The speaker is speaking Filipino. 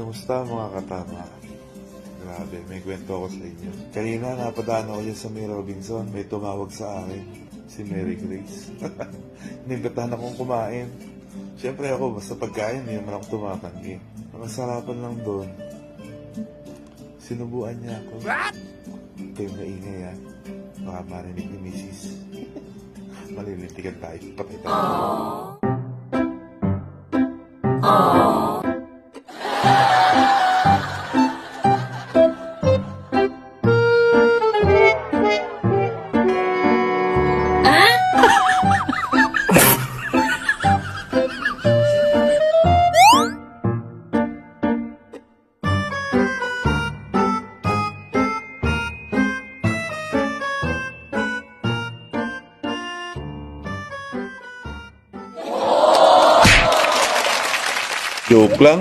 Kamusta mga katama? Grabe, may kwento ako sa inyo. Kanina napadaan ako dyan sa May Robinson. May tumawag sa akin, si Mary Grace. Inimbitahan akong kumain. Siyempre ako, basta pagkain, hindi naman ako tumatanggi. Ang masarapan lang doon, sinubuan niya ako. What? Kayo maingay ha. Baka marinig ni Mrs. Malilintikan tayo. Patay tayo. Joke lang.